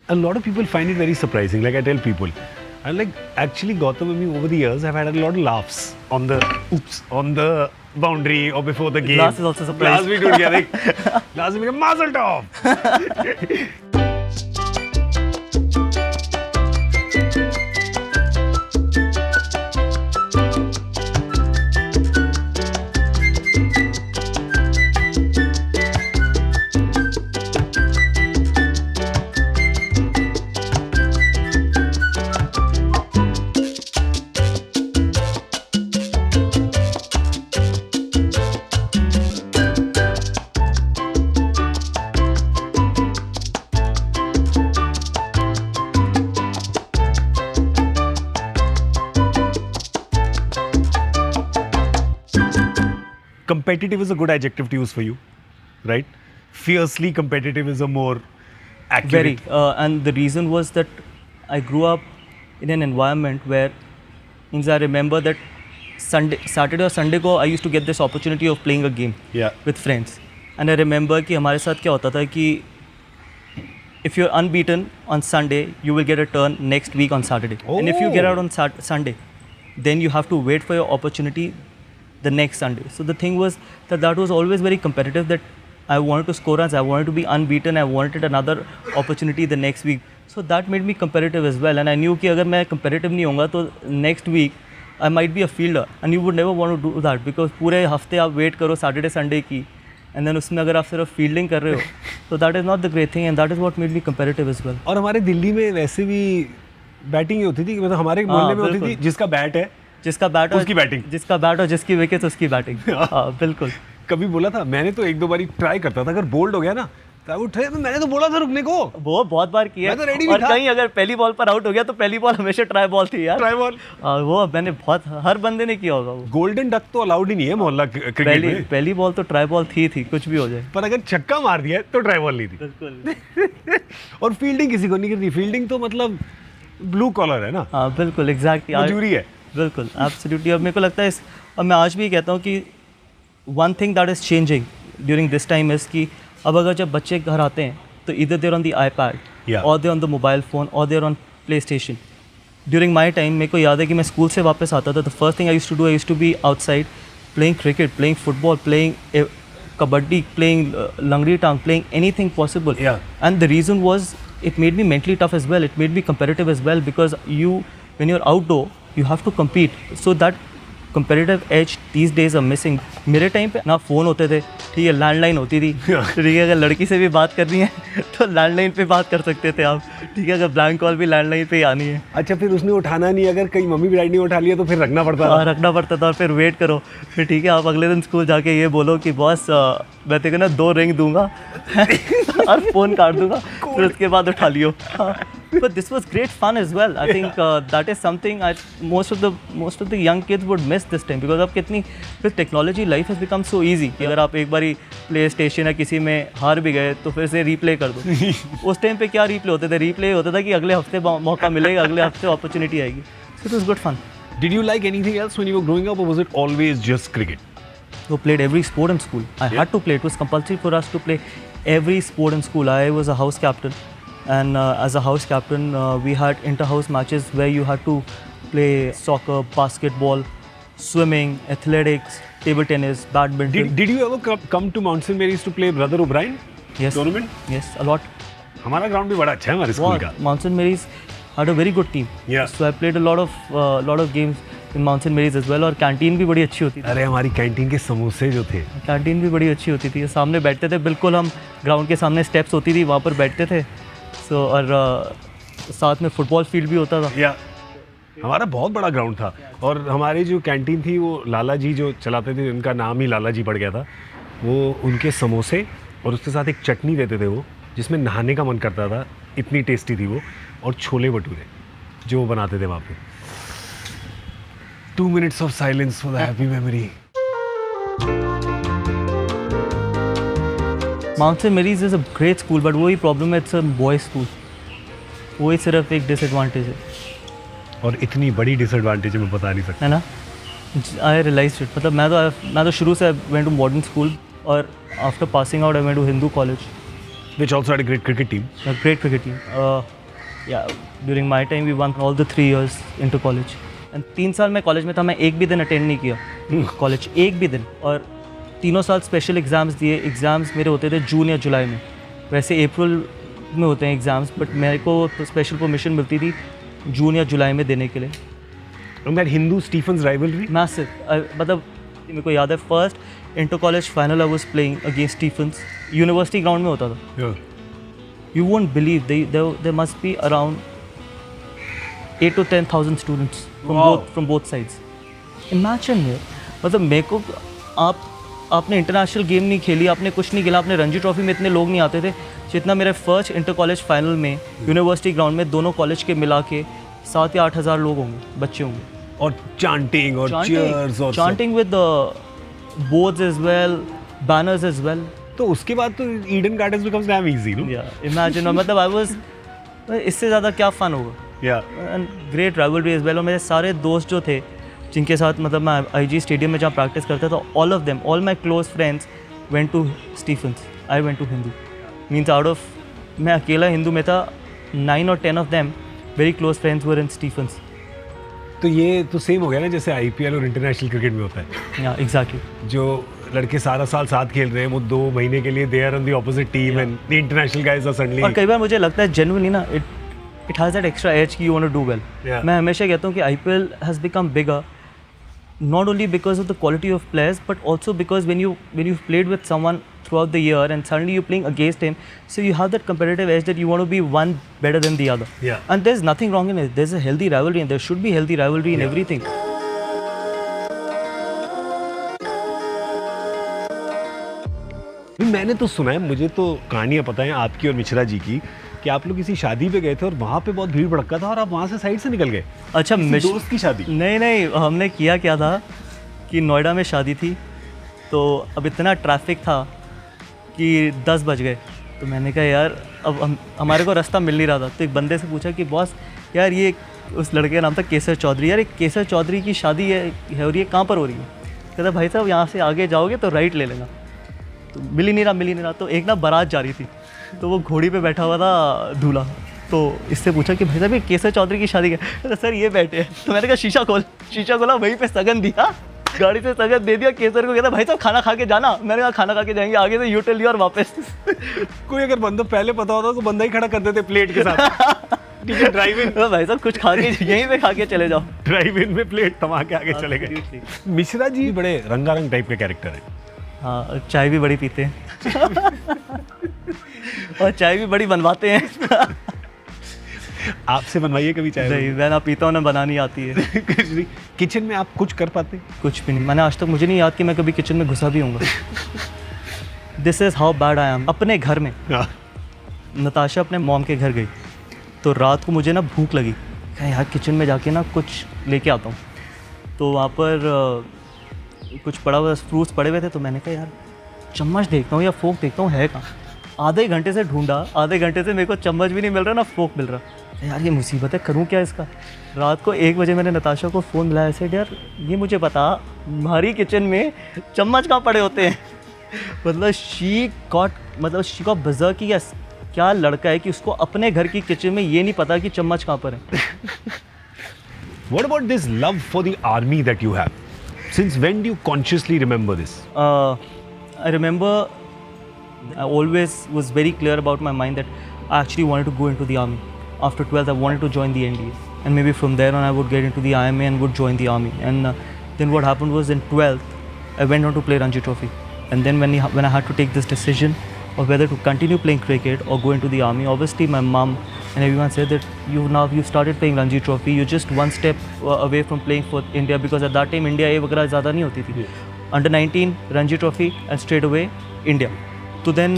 A lot of people find it very surprising. Like I tell people, and like actually Gautam and me over the years have had a lot of laughs on the boundary or before the game. Last is also surprised. Last week we did like last week Mazel Tov. Competitive is a good adjective to use for you, right? Fiercely competitive is a more accurate. And the reason was that I grew up in an environment where, means I remember that Saturday or Sunday को I used to get this opportunity of playing a game with friends. And I remember कि हमारे साथ क्या होता था कि if you're unbeaten on Sunday, you will get a turn next week on Saturday. Oh. And if you get out on Sunday, then you have to wait for your opportunity the next Sunday. So the thing was that was always very competitive, that I wanted to score runs, I wanted to be unbeaten, I wanted another opportunity the next week. So that made me competitive as well. And I knew कि अगर मैं competitive नहीं होऊंगा तो next week I might be a fielder, and you would never want to do that because पूरे हफ्ते आप wait करो Saturday Sunday की, and then उसमें अगर आप सिर्फ fielding कर रहे हो, so that is not the great thing, and that is what made me competitive as well. और हमारे दिल्ली में वैसे भी बैटिंग ही होती थी, मतलब हमारे मोहल्ले में होती थी, जिसका बैट है उसकी बैटिंग, जिसका बैट और जिसकी विकेट उसकी बैटिंग. हाँ बिल्कुल. कभी बोला था मैंने तो एक दो बारी ट्राई करता था, अगर बोल्ड हो गया ना मैंने तो बोला था रुकने को. वो बहुत बार किया. मैं तो रेडी और कहीं अगर पहली बॉल पर आउट हो गया तो पहली बॉल हमेशा ट्राई बॉल थी यार. ट्राई बॉल वो मैंने बहुत, हर बंदे ने किया होगा. वो गोल्डन डक तो अलाउड ही नहीं है मोहल्ला क्रिकेट में. पहली बॉल तो ट्राई बॉल थी कुछ भी हो जाए, पर अगर छक्का मार दिया तो ट्राई बॉल नहीं थी. बिल्कुल. और फील्डिंग किसी को नहीं करती. फील्डिंग तो मतलब ब्लू कॉलर है ना. हाँ बिल्कुल, एग्जैक्टली मजबूरी है. बिल्कुल, एब्सोल्युटली. अब मेरे को लगता है और मैं आज भी कहता हूँ कि one thing that is changing during this time is कि अब अगर जब बच्चे घर आते हैं तो इधर देर on the iPad or there on the mobile phone or there on PlayStation. During my time मेरे को याद है कि मैं स्कूल से वापस आता था, the first thing I used to be outside playing cricket, playing football, playing kabaddi, playing langri tang, playing anything possible. And the reason was it made me mentally tough as well. It made me competitive as well because when you're outdoor, you have to compete. So that competitive edge these days are missing. मेरे time पे ना phone होते थे, ठीक है, landline होती थी. ठीक है, अगर लड़की से भी बात करनी है तो लैंडलाइन पे बात कर सकते थे आप. ठीक है, अगर ब्लैंक कॉल भी लैंडलाइन पे ही आनी है. अच्छा, फिर उसने उठाना नहीं, अगर कहीं मम्मी डैडी ने उठा लिया तो फिर रखना पड़ता था. फिर वेट करो, फिर ठीक है आप अगले दिन स्कूल जाके ये बोलो कि बॉस मैं तेरे को ना 2 रिंग दूंगा और फ़ोन काट दूंगा, फिर उसके बाद उठा लियो. But this was great fun as well. I think that is something most of the young kids would miss this time because अब कितनी फिर technology life has become so easy कि अगर आप एक बारी प्ले स्टेशन या किसी में हार भी गए तो फिर से रीप्ले कर दो. उस टाइम पे क्या रीप्ले होते थे? रीप्ले होता था कि अगले हफ्ते मौका मिलेगा, अगले हफ्ते अपॉर्चुनिटी आएगी. So it was good fun. Did you like anything else when you were growing up, or was it always just cricket? We played every sport in school. I had to play. It was compulsory for us to play every sport in school. I was a house captain. And as a house captain, we had inter-house matches where you had to play soccer, basketball, swimming, athletics, table tennis, badminton. Did you ever come to Mount St. Mary's to play Brother O'Brien? Yes. Tournament? Yes, a lot. हमारा ground भी बड़ा अच्छा है हमारे school का. Mount St. Mary's had a very good team. Yeah. So I played a lot of games in Mount St. Mary's as well. और canteen भी बड़ी अच्छी होती थी. अरे हमारी कैंटीन के समोसे जो थे. कैंटीन भी बड़ी अच्छी होती थी. सामने बैठते थे, बिल्कुल हम ग्राउंड के सामने स्टेप्स होती थी, वहाँ पर बैठते थे. So, और साथ में फुटबॉल फील्ड भी होता था. हमारा बहुत बड़ा ग्राउंड था. और हमारी जो कैंटीन थी वो लाला जी जो चलाते थे, उनका नाम ही लाला जी पड़ गया था. वो उनके समोसे और उसके साथ एक चटनी देते थे वो, जिसमें नहाने का मन करता था, इतनी टेस्टी थी वो. और छोले भटूरे जो वो बनाते थे वहाँ पे. 2 minutes of silence for the happy memory. Mount St. Mary's is a great school, but वही प्रॉब्लम है, इट्स अ बॉयज़ स्कूल. वही सिर्फ एक डिसएडवांटेज है. और इतनी बड़ी डिसएडवांटेज मैं बता नहीं सकता. है ना? I realise it. मतलब मैं तो शुरू से वेंट टू मॉडर्न स्कूल और after passing out I went to Hindu college. which also had a great cricket team. A great cricket team. Yeah, during my time we won all the 3 years into college. And 3 साल मैं college में था, मैं एक भी दिन attend नहीं किया कॉलेज, एक भी दिन. और 3 साल स्पेशल एग्ज़ाम्स दिए. एग्ज़ाम्स मेरे होते थे जून या जुलाई में, वैसे अप्रैल में होते हैं एग्ज़ाम्स, बट मेरे को स्पेशल परमिशन मिलती थी जून या जुलाई में देने के लिए. And that Hindu Stephens rivalry? Massive. मतलब मेरे को याद है first inter college final I was playing against Stephens. University ground में होता था. Yeah. You won't believe there must be around 8 to 10,000 students from both sides. Imagine यार, मतलब मेरे को आपने इंटरनेशनल गेम नहीं खेली, आपने कुछ नहीं खेला, आपने रणजी ट्रॉफी में इतने लोग नहीं आते थे जितना मेरे फर्स्ट इंटर कॉलेज फाइनल में यूनिवर्सिटी ग्राउंड में दोनों कॉलेज के मिला के 7 या 8 हज़ार लोग होंगे, बच्चे होंगे. और chanting और cheers और chanting with the boards as well, banners as well. तो उसके बाद तो Eden gardens becomes damn easy, no? Yeah, imagine. मतलब I was, इससे ज़्यादा क्या फन होगा. Yeah. And great rivalry as well. और मेरे सारे दोस्त जो थे जिनके साथ मतलब मैं IG स्टेडियम में जहाँ प्रैक्टिस करता था, all my close friends went to Stephens. I went to Hindu. Means out of, मैं अकेला हिंदू में था, 9 or 10 of them very close friends were in Stephens. तो ये तो सेम हो गया ना जैसे IPL और इंटरनेशनल क्रिकेट में होता है. Yeah, exactly. जो लड़के सारा साल साथ खेल रहे हैं वो 2 महीने के लिए they are on the opposite team and the international guys are suddenly. और कई बार मुझे लगता है genuinely ना it has that extra edge कि you want to do well. Yeah. मैं हमेशा कहता हूँ कि IPL has become bigger not only because of the quality of players but also because when you've played with someone throughout the year and suddenly you're playing against him, so you have that competitive edge that you want to be one better than the other. Yeah. And there's nothing wrong in it. There's a healthy rivalry and there should be healthy rivalry in everything. मैंने तो सुना है, मुझे तो कहानियाँ पता है आपकी और मिश्रा जी की कि आप लोग किसी शादी पे गए थे और वहाँ पे बहुत भीड़ भड़का था और आप वहाँ से साइड से निकल गए. अच्छा, दोस्त की शादी? नहीं, हमने किया क्या था कि नोएडा में शादी थी, तो अब इतना ट्रैफिक था कि 10 बज गए. तो मैंने कहा यार अब हमारे को रास्ता मिल नहीं रहा था. तो एक बंदे से पूछा कि बॉस यार ये, उस लड़के का नाम था केसर चौधरी, यार एक केसर चौधरी की शादी है और ये कहाँ पर हो रही है? कहता भाई साहब यहाँ से आगे जाओगे तो राइट ले लेना. तो मिल ही नहीं रहा. तो एक ना बारात जा रही थी, तो वो घोड़ी पे बैठा हुआ था दूल्हा. तो इससे पूछा कि भाई साहब ये केसर चौधरी की शादी है? सर ये बैठे हैं. तो मैंने कहा शीशा खोला, वहीं पे सगन दिया, गाड़ी से सगन दे दिया केसर को. कहता भाई साहब खाना खा के जाना. मैंने कहा खाना खा के जाएंगे, आगे से यू टर्न लिया और वापस. कोई अगर बंदा पहले पता होता तो बंदा ही खड़ा कर देते प्लेट के साथ. ठीक है, ड्राइव इन. भाई साहब कुछ खा के यहीं पे खा के चले जाओ. ड्राइव इन में प्लेट थमा के आगे चले गए. मिश्रा जी बड़े रंगारंग टाइप के कैरेक्टर हैं. हाँ, चाय भी बड़ी पीते हैं और चाय भी बड़ी बनवाते हैं. आपसे बनवाइए कभी चाय? नहीं, मैं ना पीता हूँ ना बनानी आती है. कुछ नहीं. किचन में आप कुछ कर पाते? कुछ भी नहीं. मैंने आज तक, मुझे नहीं याद कि मैं कभी किचन में घुसा भी हूँगा. This is how bad I am. अपने घर में नताशा अपने मॉम के घर गई, तो रात को मुझे ना भूख लगी. कहा यार किचन में जाके ना कुछ लेके आता हूँ. तो वहाँ पर कुछ पड़ा हुआ फ्रूट्स पड़े हुए थे. तो मैंने कहा यार चम्मच देखता हूँ या फोक देखता हूँ है कहाँ. आधे घंटे से ढूंढा, आधे घंटे से मेरे को चम्मच भी नहीं मिल रहा ना फोक मिल रहा. यार ये मुसीबत है, करूँ क्या इसका. रात को 1 बजे मैंने नताशा को फ़ोन मिलाया. ऐसे यार ये मुझे बता हमारी किचन में चम्मच कहाँ पड़े होते हैं. मतलब शी गॉट बज़र की क्या लड़का है कि उसको अपने घर की किचन में ये नहीं पता कि चम्मच कहाँ पर है. What about this love for the army that you have? Since when do you consciously remember this? I remember I always was very clear about my mind that I actually wanted to go into the army. After 12th, I wanted to join the NDA. And maybe from there on, I would get into the IMA and would join the army. And then what happened was in 12th, I went on to play Ranji Trophy. And then when I had to take this decision of whether to continue playing cricket or go into the army, obviously my mum and everyone said that you've started playing Ranji Trophy. You're just one step away from playing for India, because at that time India ये वगैरह ज़्यादा नहीं होती थी. Under 19 Ranji Trophy and straight away India. So then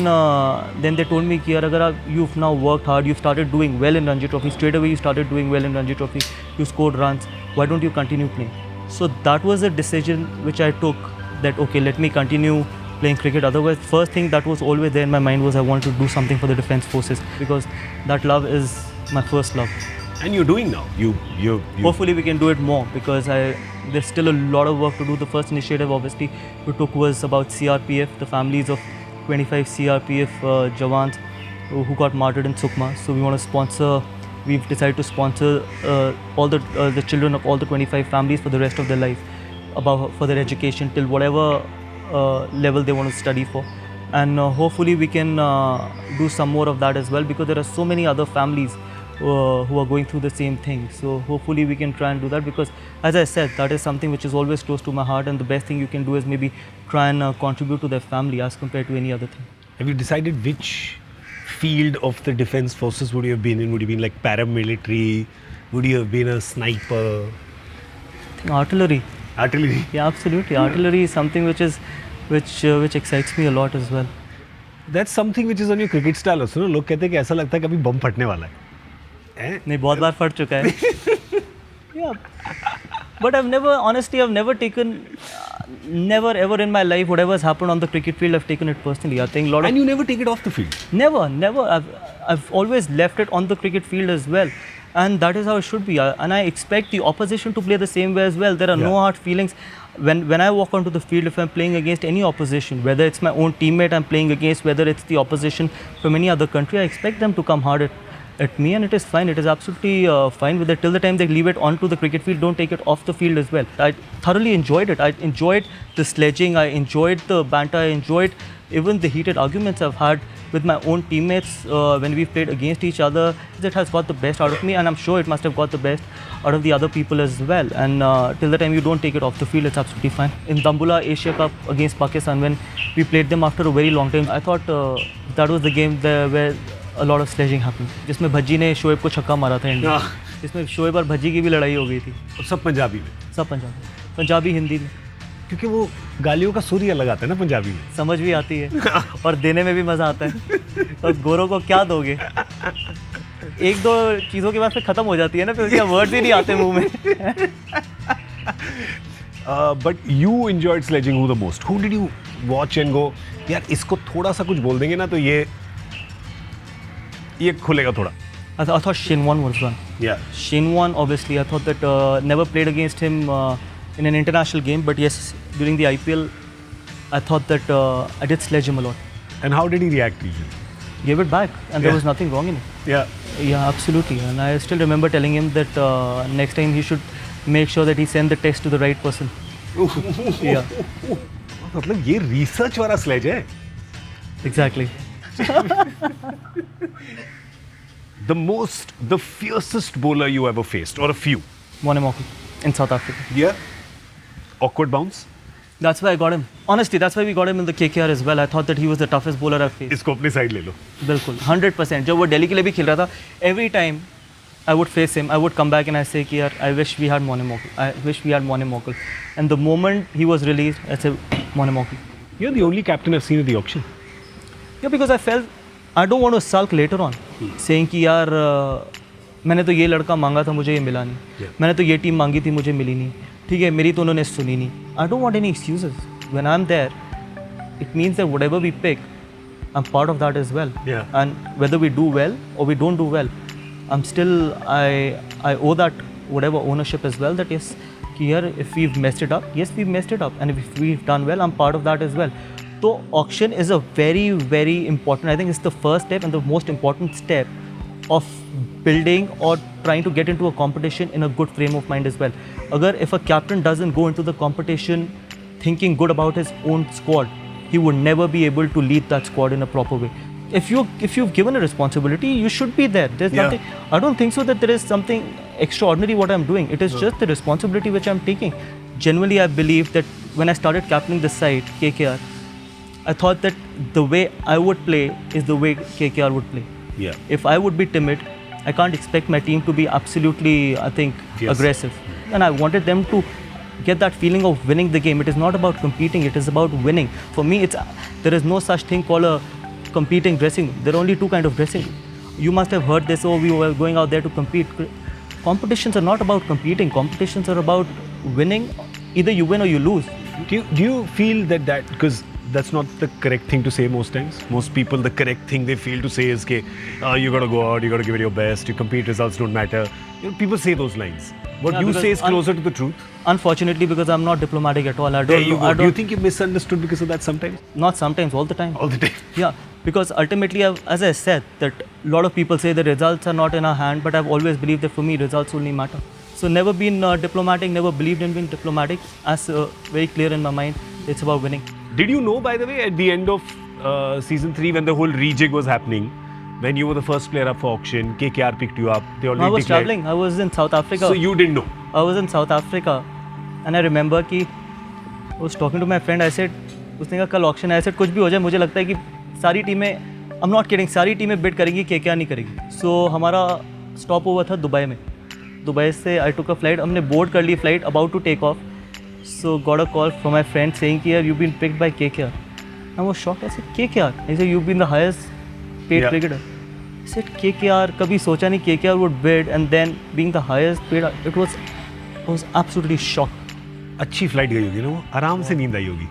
they told me कि यार अगर you've now worked hard, you've started doing well in Ranji Trophy, straight away you started doing well in Ranji Trophy, you scored runs, why don't you continue playing? So that was a decision which I took, that okay, let me continue playing cricket. Otherwise, first thing that was always there in my mind was I wanted to do something for the defense forces, because that love is my first love. And you're doing now. You. Hopefully we can do it more, because there's still a lot of work to do. The first initiative obviously we took was about CRPF, the families of 25 CRPF Jawans who got martyred in Sukma. So we want to sponsor. We've decided to sponsor all the children of all the 25 families for the rest of their life, for their education till whatever level they want to study for. And hopefully we can do some more of that as well, because there are so many other families who are going through the same thing. So hopefully we can try and do that, because as I said, that is something which is always close to my heart, and the best thing you can do is maybe try and contribute to their family as compared to any other thing. Have you decided which field of the defense forces would you have been in? Would you have been like paramilitary? Would you have been a sniper? I think artillery. Artillery? Yeah, absolutely. Artillery is something which excites me a lot as well. That's something which is on your cricket style also. No? लोग कहते हैं कि ऐसा लगता है कभी बम फटने वाला है. नहीं, बहुत बार फट चुका है. Yeah. But I've never taken, never ever in my life, whatever's happened on the cricket field, I've taken it personally. I think And you never take it off the field? Never. I've always left it on the cricket field as well. And that is how it should be. And I expect the opposition to play the same way as well. There are no hard feelings. When I walk onto the field, if I'm playing against any opposition, whether it's my own teammate I'm playing against, whether it's the opposition from any other country, I expect them to come hard at me, and it is fine. It is absolutely fine with it. Till the time they leave it onto the cricket field, don't take it off the field as well. I thoroughly enjoyed it. I enjoyed the sledging. I enjoyed the banter. I enjoyed even the heated arguments I've had with my own teammates when we've played against each other. That has got the best out of me, and I'm sure it must have got the best out of the other people as well. And till the time you don't take it off the field, it's absolutely fine. In Dambula Asia Cup against Pakistan, when we played them after a very long time, I thought that was the game where a lot of sledging happened. जिसमें भज्जी ने शोएब को छक्का मारा था India. जिसमें शोएब और भज्जी की भी लड़ाई हो गई थी. और सब पंजाबी में? सब पंजाबी हिंदी में. क्योंकि वो गालियों का सूर्य अलग आता है ना पंजाबी में. समझ भी आती है और देने में भी मज़ा आता है. तो गोरों को क्या दोगे? एक दो चीज़ों के बाद फिर ख़त्म हो जाती है ना, फिर उसके वर्ड्स ही नहीं आते मुंह में. But you enjoyed sledging who the most? Who did you watch and go, यार इसको थोड़ा सा कुछ बोल देंगे ना तो ये खुलेगा थोड़ा? I thought Shane Warne was one. Yeah. Shane Warne, obviously. I thought that never played against him in an international game, but yes, during the IPL, I thought that I did sledge him a lot. And how did he react to you? Gave it back, and there was nothing wrong in it. Yeah. Yeah, absolutely. And I still remember telling him that next time he should make sure that he send the text to the right person. Yeah. मतलब ये research वाला sledge है. Exactly. The fiercest bowler you ever faced, or a few? Monemoku in South Africa. Yeah. Awkward bounce? That's why I got him. Honestly, that's why we got him in the KKR as well. I thought that he was the toughest bowler I've faced. इसको अपनी side ले लो. बिल्कुल 100%. जब वो दिल्ली के लिए भी खेल रहा था, every time I would face him, I would come back and I say कि यार, I wish we had Monemoku. And the moment he was released, I said Monemoku. You're the only captain I've seen at the auction. Yeah, because I felt I don't want to sulk later on, saying कि यार मैंने तो ये लड़का मांगा था, मुझे ये मिला नहीं. मैंने तो ये टीम मांगी थी, मुझे मिली नहीं. ठीक है, मेरी तो उन्होंने सुनी नहीं. I don't want any excuses. When I'm there, it means that whatever we pick, I'm part of that as well. Yeah. And whether we do well or we don't do well, I owe that whatever ownership as well. That yes, here if we've messed it up, yes we've messed it up, and if we've done well, I'm part of that as well. So auction is a very, very important. I think it's the first step and the most important step of building or trying to get into a competition in a good frame of mind as well. If a captain doesn't go into the competition thinking good about his own squad, he would never be able to lead that squad in a proper way. If you've given a responsibility, you should be there. There's nothing. I don't think so that there is something extraordinary what I'm doing. It is just the responsibility which I'm taking. Genuinely, I believe that when I started captaining the side, KKR, I thought that the way I would play is the way KKR would play. Yeah. If I would be timid, I can't expect my team to be absolutely, I think, aggressive. And I wanted them to get that feeling of winning the game. It is not about competing, it is about winning. For me, there is no such thing called a competing dressing. There are only two kinds of dressing. You must have heard this, we were going out there to compete. Competitions are not about competing. Competitions are about winning. Either you win or you lose. Do you feel that because that's not the correct thing to say most times. Most people, the correct thing they feel to say is you got to go out, you got to give it your best, you compete, results don't matter. People say those lines. What you say is closer to the truth. Unfortunately, because I'm not diplomatic at all. Do you think you're misunderstood because of that sometimes? Not sometimes, all the time. All the time? Yeah. Because ultimately, as I said, that a lot of people say the results are not in our hand, but I've always believed that for me, results only matter. So never been diplomatic, never believed in being diplomatic. As very clear in my mind, it's about winning. Did you know, by the way, at the end of season 3, when the whole rejig was happening, when you were the first player up for auction, KKR picked you up. They already I was declared. traveling. I was in South Africa. So you didn't know. I was in South Africa, and I remember कि I was talking to my friend. I said, उसने कहा कल auction है. I said कुछ भी हो जाए, मुझे लगता है कि सारी टीमें, I'm not kidding, सारी टीमें बिड करेंगी, KKR नहीं करेगी. So हमारा स्टॉप हुआ था दुबई में. दुबई से I took a flight. हमने बोर्ड कर ली flight, about to take off. So got a call from my friend saying कि यार you've been picked by KKR. I was shocked. I said KKR. He said you've been the highest paid cricketer. I said KKR. कभी सोचा नहीं KKR would bid, and then being the highest paid, I was absolutely shocked. अच्छी flight गई होगी ना वो, आराम से नींद आई होगी.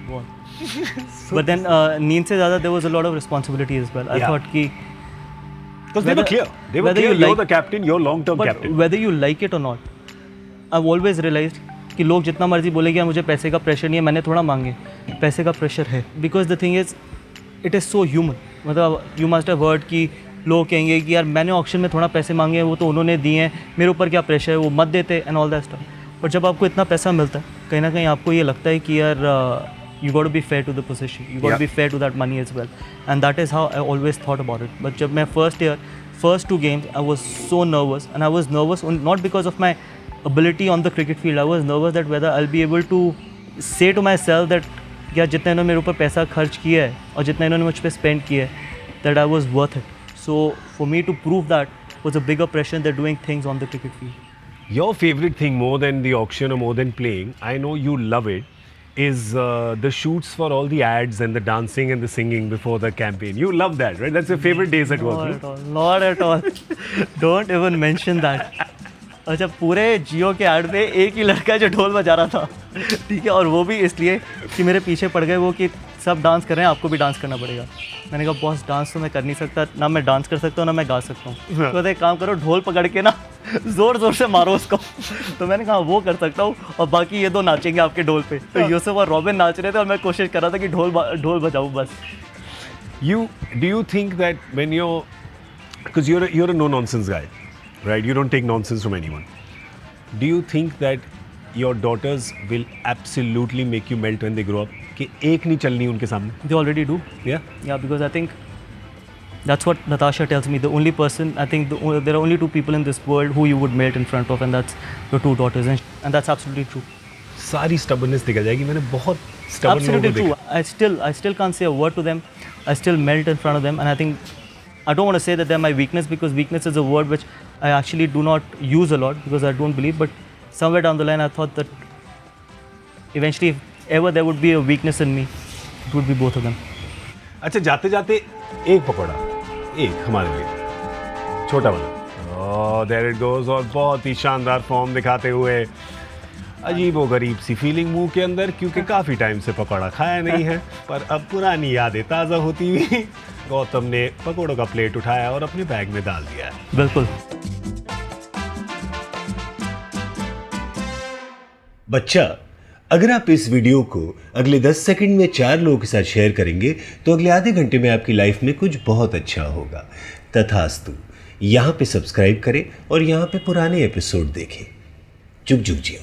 But then नींद से ज़्यादा there was a lot of responsibility as well. I thought कि Because they were clear. They were clear. You're the captain. You're long-term captain. Whether you like it or not, I've always realized कि लोग जितना मर्जी बोले कि मुझे पैसे का प्रेशर नहीं है, मैंने थोड़ा मांगे, पैसे का प्रेशर है. Because the thing is, it is so human. मतलब you must have heard कि लोग कहेंगे कि यार मैंने ऑक्शन में थोड़ा पैसे मांगे हैं, वो तो उन्होंने दिए हैं, मेरे ऊपर क्या प्रेशर है, वो मत देते and all that stuff. But जब आपको इतना पैसा मिलता है, कहीं ना कहीं आपको ये लगता है कि यार you got to be fair to the position, you got to be fair to that money as well, and that is how I always thought about it. But जब मैं first 2 games, I was so nervous, and I was nervous not because of my ability on the cricket field. I was nervous that whether I'll be able to say to myself that यार जितना इन्होंने मेरे ऊपर पैसा खर्च किया है और जितना इन्होंने मुझ पे स्पेंड किया है, that I was worth it. So for me to prove that was a bigger pressure than doing things on the cricket field. Your favorite thing more than the auction or more than playing, I know you love it, is the shoots for all the ads and the dancing and the singing before the campaign. You love that, right? That's your favorite days at work. Not at all. Not at all. Don't even mention that. अच्छा पूरे जियो के add पे एक ही लड़का जो ढोल बजा रहा था, ठीक है, और वो भी इसलिए कि मेरे पीछे पड़ गए वो कि सब डांस कर रहे हैं, आपको भी डांस करना पड़ेगा. मैंने कहा बॉस डांस तो मैं कर नहीं सकता, ना मैं डांस कर सकता हूँ ना मैं गा सकता हूँ. तो एक काम करो, ढोल पकड़ के ना ज़ोर ज़ोर से मारो उसको. तो मैंने कहा वो कर सकता हूँ, और बाकी ये 2 नाचेंगे आपके ढोल पे. तो यूसुफ और रॉबिन नाच रहे थे और मैं कोशिश कर रहा था कि ढोल बजाऊँ बस. Do you think that when because you're a no nonsense guy, right? You don't take nonsense from anyone. Do you think that your daughters will absolutely make you melt when they grow up? कि एक नहीं चलनी उनके सामने? They already do. Yeah, because I think that's what Natasha tells me. The only person, I think there are only 2 people in this world who you would melt in front of, and that's your 2 daughters, and that's absolutely true. सारी stubbornness निकल जाएगी. मैंने बहुत stubborn लोगों को Absolutely true. I still can't say a word to them. I still melt in front of them, and I think I don't want to say that they're my weakness, because weakness is a word which I actually do not use a lot because I don't believe. But somewhere down the line, I thought that eventually, if ever there would be a weakness in me, it would be both of them. अच्छा जाते जाते एक पकौड़ा, एक हमारे लिए छोटा वाला. There it goes. और बहुत ही शानदार फॉर्म दिखाते हुए अजीब व गरीब सी फीलिंग मुंह के अंदर, क्योंकि काफ़ी टाइम से पकौड़ा खाया नहीं है. पर अब पुरानी यादें ताज़ा होती हुई गौतम ने पकौड़ों का प्लेट उठाया और अपने बैग में डाल दिया. बिल्कुल. बच्चा, अगर आप इस वीडियो को अगले 10 सेकंड में 4 लोगों के साथ शेयर करेंगे तो अगले आधे घंटे में आपकी लाइफ में कुछ बहुत अच्छा होगा. तथास्तु. यहाँ पे सब्सक्राइब करें और यहाँ पे पुराने एपिसोड देखें. जुग जुग जियो.